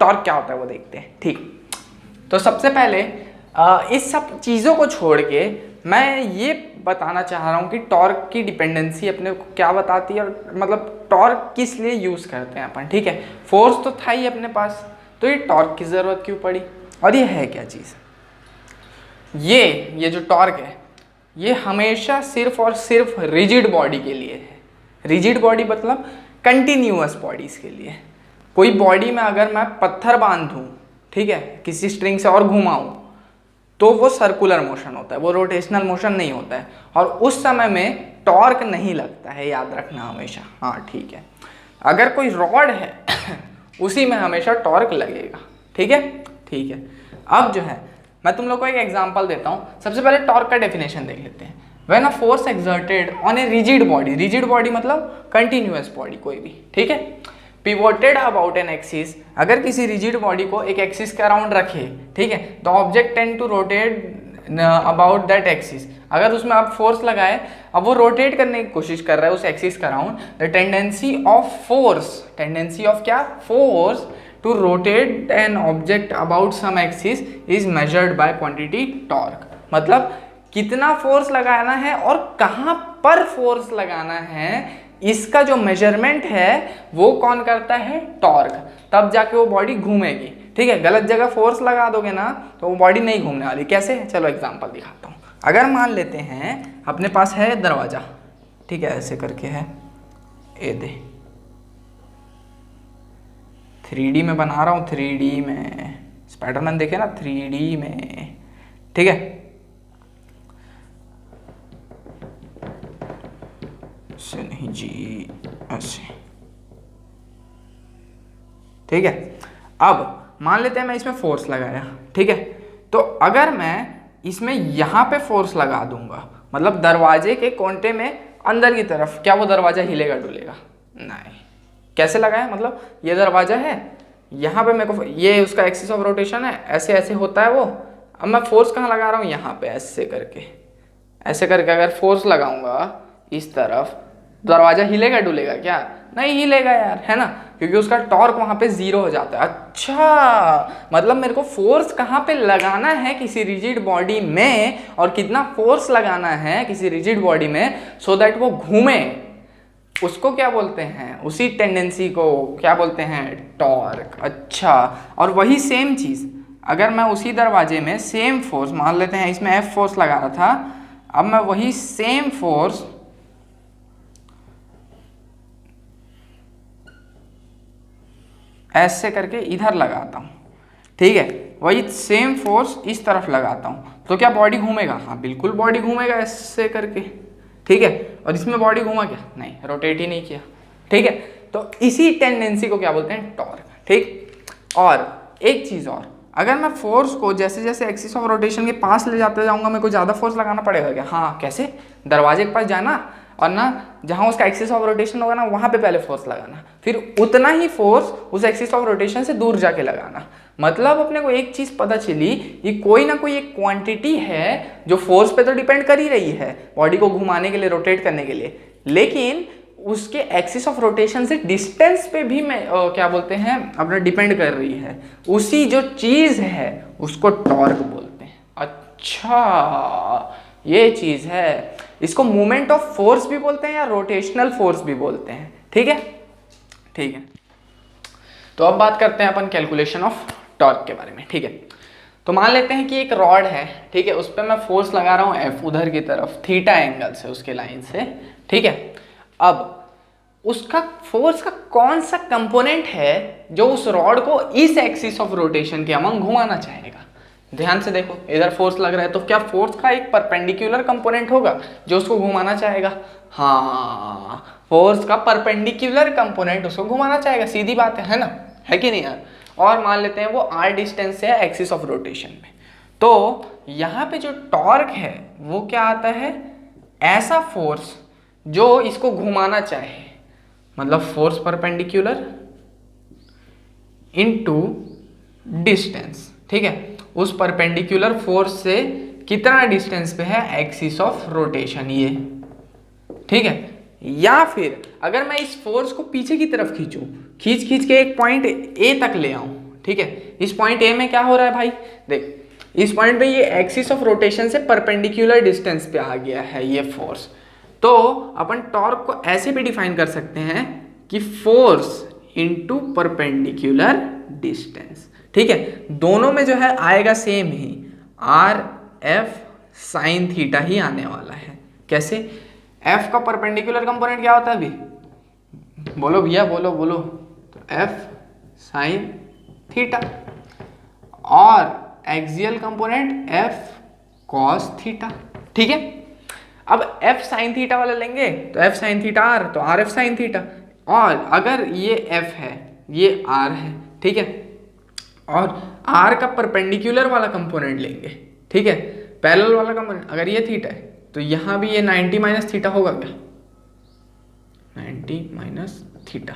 Torque क्या होता है वो देखते हैं। ठीक, तो सबसे पहले इस सब चीज़ों को छोड़ के मैं ये बताना चाह रहा हूँ कि टॉर्क की डिपेंडेंसी अपने को क्या बताती है, और मतलब टॉर्क किस लिए यूज़ करते हैं अपन। ठीक है, फोर्स तो था ही अपने पास, तो ये टॉर्क की ज़रूरत क्यों पड़ी, और ये है क्या चीज़। ये जो टॉर्क है ये हमेशा सिर्फ और सिर्फ रिजिड बॉडी के लिए है। रिजिड बॉडी मतलब कंटिन्यूअस बॉडीज़ के लिए। कोई बॉडी में अगर मैं पत्थर बांध दूँ, ठीक है, किसी स्ट्रिंग से और घुमाऊँ, तो वो सर्कुलर मोशन होता है, वो रोटेशनल मोशन नहीं होता है, और उस समय में टॉर्क नहीं लगता है, याद रखना हमेशा। हाँ ठीक है, अगर कोई रॉड है उसी में हमेशा टॉर्क लगेगा। ठीक है, ठीक है। अब जो है मैं तुम लोग को एक एग्जांपल देता हूँ। सबसे पहले टॉर्क का डेफिनेशन देख लेते हैं। When a force exerted on a rigid body, rigid body मतलब कंटिन्यूअस बॉडी कोई भी, ठीक है, पिवोटेड अबाउट एन एक्सिस, अगर किसी रिजिड बॉडी को एक एक्सिस के अराउंड रखे, ठीक है, तो object tend to rotate about that axis. अगर उसमें आप फोर्स लगाए, अब वो रोटेट करने की कोशिश कर रहा है उस एक्सिस के around, the tendency of force, tendency of क्या, force to rotate an object about some axis is measured by quantity torque. मतलब कितना फोर्स लगाना है और कहाँ पर फोर्स लगाना है, इसका जो मेजरमेंट है वो कौन करता है, टॉर्क। तब जाके वो बॉडी घूमेगी। ठीक है, गलत जगह फोर्स लगा दोगे ना तो वो बॉडी नहीं घूमने वाली। कैसे, चलो एग्जांपल दिखाता हूँ। अगर मान लेते हैं अपने पास है दरवाजा, ठीक है, ऐसे करके है, ए दे 3D में बना रहा हूँ, 3D में स्पाइडरमैन देखे ना, 3D में, ठीक है, ऐसे नहीं जी, ऐसे, ठीक है। अब मान लेते हैं मैं इसमें फोर्स लगाया, ठीक है, तो अगर मैं इसमें यहाँ पे फोर्स लगा दूंगा, मतलब दरवाजे के कोने में अंदर की तरफ, क्या वो दरवाजा हिलेगा डुलेगा, नहीं। कैसे लगाया, मतलब ये दरवाजा है, यहाँ पे मेरे को, ये उसका एक्सिस ऑफ रोटेशन है, ऐसे ऐसे होता है वो। अब मैं फोर्स कहाँ लगा रहा हूँ, यहाँ पे, ऐसे करके अगर फोर्स लगाऊंगा इस तरफ, दरवाजा हिलेगा डुलेगा क्या, नहीं हिलेगा यार, है ना, क्योंकि उसका टॉर्क वहां पे 0 हो जाता है। अच्छा, मतलब मेरे को फोर्स कहाँ पे लगाना है किसी रिजिड बॉडी में, और कितना फोर्स लगाना है किसी रिजिड बॉडी में, सो दैट वो घूमे, उसको क्या बोलते हैं, उसी टेंडेंसी को क्या बोलते हैं, टॉर्क। अच्छा, और वही सेम चीज अगर मैं उसी दरवाजे में सेम फोर्स, मान लेते हैं इसमें F फोर्स लगा रहा था, अब मैं वही सेम फोर्स ऐसे करके इधर लगाता हूँ, ठीक है, वही सेम फोर्स इस तरफ लगाता हूँ, तो क्या बॉडी घूमेगा, हाँ बिल्कुल बॉडी घूमेगा ऐसे करके, ठीक है। और इसमें बॉडी घूमा क्या, नहीं, रोटेट ही नहीं किया, ठीक है। तो इसी टेंडेंसी को क्या बोलते हैं, टॉर्क, ठीक। और एक चीज़ और, अगर मैं फोर्स को जैसे जैसे एक्सिस ऑफ रोटेशन के पास ले जाते जाऊंगा, मेरे को ज़्यादा फोर्स लगाना पड़ेगा क्या, हाँ, कैसे, दरवाजे के पास जाना और ना जहाँ उसका एक्सिस ऑफ रोटेशन होगा ना वहाँ पे पहले फोर्स लगाना, फिर उतना ही फोर्स उस एक्सिस ऑफ रोटेशन से दूर जाके लगाना। मतलब अपने को एक चीज़ पता चली, ये कोई ना कोई एक क्वांटिटी है जो फोर्स पे तो डिपेंड कर ही रही है बॉडी को घुमाने के लिए, रोटेट करने के लिए, लेकिन उसके एक्सिस ऑफ रोटेशन से डिस्टेंस पे भी मैं क्या बोलते हैं अपना डिपेंड कर रही है। उसी जो चीज़ है उसको टॉर्क बोलते हैं। अच्छा, ये चीज़ है, इसको मोमेंट ऑफ फोर्स भी बोलते हैं या रोटेशनल फोर्स भी बोलते हैं, ठीक है, ठीक है। तो अब बात करते हैं अपन कैलकुलेशन ऑफ टॉर्क के बारे में, ठीक है। तो मान लेते हैं कि एक रॉड है, ठीक है, उस पर मैं फोर्स लगा रहा हूँ F उधर की तरफ, थीटा एंगल से उसके लाइन से, ठीक है। अब उसका फोर्स का कौन सा कंपोनेंट है जो उस रॉड को इस एक्सिस ऑफ रोटेशन के अमंग घुमाना चाहेगा। ध्यान से देखो, इधर फोर्स लग रहा है तो क्या फोर्स का एक परपेंडिकुलर कंपोनेंट होगा जो उसको घुमाना चाहेगा, हाँ, फोर्स का परपेंडिकुलर कंपोनेंट उसको घुमाना चाहेगा, सीधी बात है ना, है कि नहीं यार। और मान लेते हैं वो r डिस्टेंस है एक्सिस ऑफ रोटेशन में, तो यहाँ पे जो टॉर्क है वो क्या आता है, ऐसा फोर्स जो इसको घुमाना चाहे, मतलब फोर्स परपेंडिकुलर इनटू डिस्टेंस, ठीक है, उस परपेंडिकुलर फोर्स से कितना डिस्टेंस पे है एक्सिस ऑफ रोटेशन, ये, ठीक है। या फिर अगर मैं इस फोर्स को पीछे की तरफ खींचूं, खींच के एक पॉइंट ए तक ले आऊं, ठीक है। इस पॉइंट ए में क्या हो रहा है भाई, देख इस पॉइंट पे ये एक्सिस ऑफ रोटेशन से परपेंडिकुलर डिस्टेंस पे आ गया है ये फोर्स। तो अपन टॉर्क को ऐसे भी डिफाइन कर सकते हैं कि फोर्स इनटू परपेंडिकुलर डिस्टेंस, ठीक है। दोनों में जो है आएगा सेम ही, आर एफ साइन थीटा ही आने वाला है। कैसे, एफ का परपेंडिकुलर कंपोनेंट क्या होता है अभी, बोलो भैया बोलो बोलो, तो एफ साइन थीटा, और axial component F cos theta, ठीक है। अब एफ साइन थीटा वाला लेंगे तो एफ साइन थीटा आर, तो आर एफ साइन थीटा, और अगर ये एफ है ये आर है, ठीक है, और आर का परपेंडिकुलर वाला कंपोनेंट लेंगे, ठीक है, पैरेलल वाला कंपोनेंट, अगर ये थीटा है तो यहाँ भी ये 90 माइनस थीटा होगा क्या, 90 माइनस थीटा,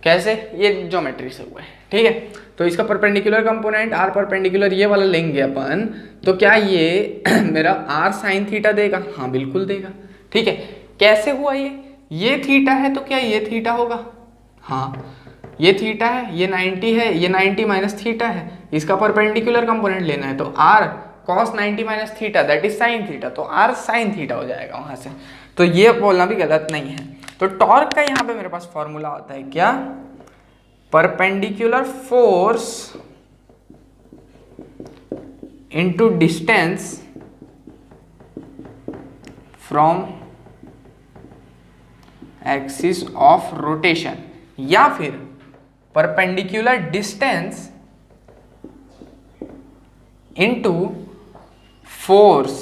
कैसे, ये ज्योमेट्री से हुआ है, ठीक है। तो इसका परपेंडिकुलर कंपोनेंट आर परपेंडिकुलर ये वाला लेंगे अपन, तो क्या ये मेरा आर साइन थीटा देगा, हाँ बिल्कुल देगा, ठीक है। कैसे हुआ ये थीटा है तो क्या ये थीटा होगा, हाँ ये थीटा है, ये 90 है, ये 90 माइनस थीटा है, इसका परपेंडिकुलर कंपोनेंट लेना है, तो R cos 90 minus theta that is sine theta, तो आर साइन थीटा हो जाएगा वहां से। तो ये बोलना भी गलत नहीं है। तो टॉर्क का यहाँ पे मेरे पास फॉर्मूला होता है क्या, perpendicular force into distance from axis of rotation, या फिर परपेंडिकुलर डिस्टेंस इनटू फोर्स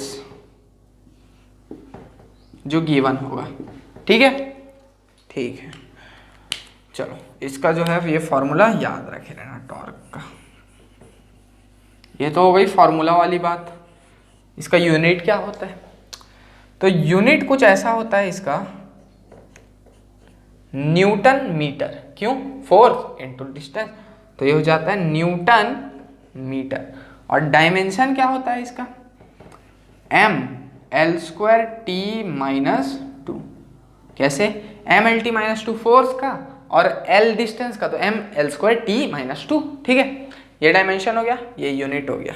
जो गिवन होगा, ठीक है, ठीक है। चलो इसका जो है ये फॉर्मूला याद रखे रहना टॉर्क का। ये तो हो गई फॉर्मूला वाली बात। इसका यूनिट क्या होता है, तो यूनिट कुछ ऐसा होता है इसका, न्यूटन मीटर, क्यों, फोर्स इनटू डिस्टेंस, तो ये हो जाता है न्यूटन मीटर। और डायमेंशन क्या होता है इसका, m l square T minus 2, कैसे, m l t minus 2 force का और l डिस्टेंस का, तो m l square T minus 2, ठीक है। ये डायमेंशन हो गया, ये यूनिट हो गया।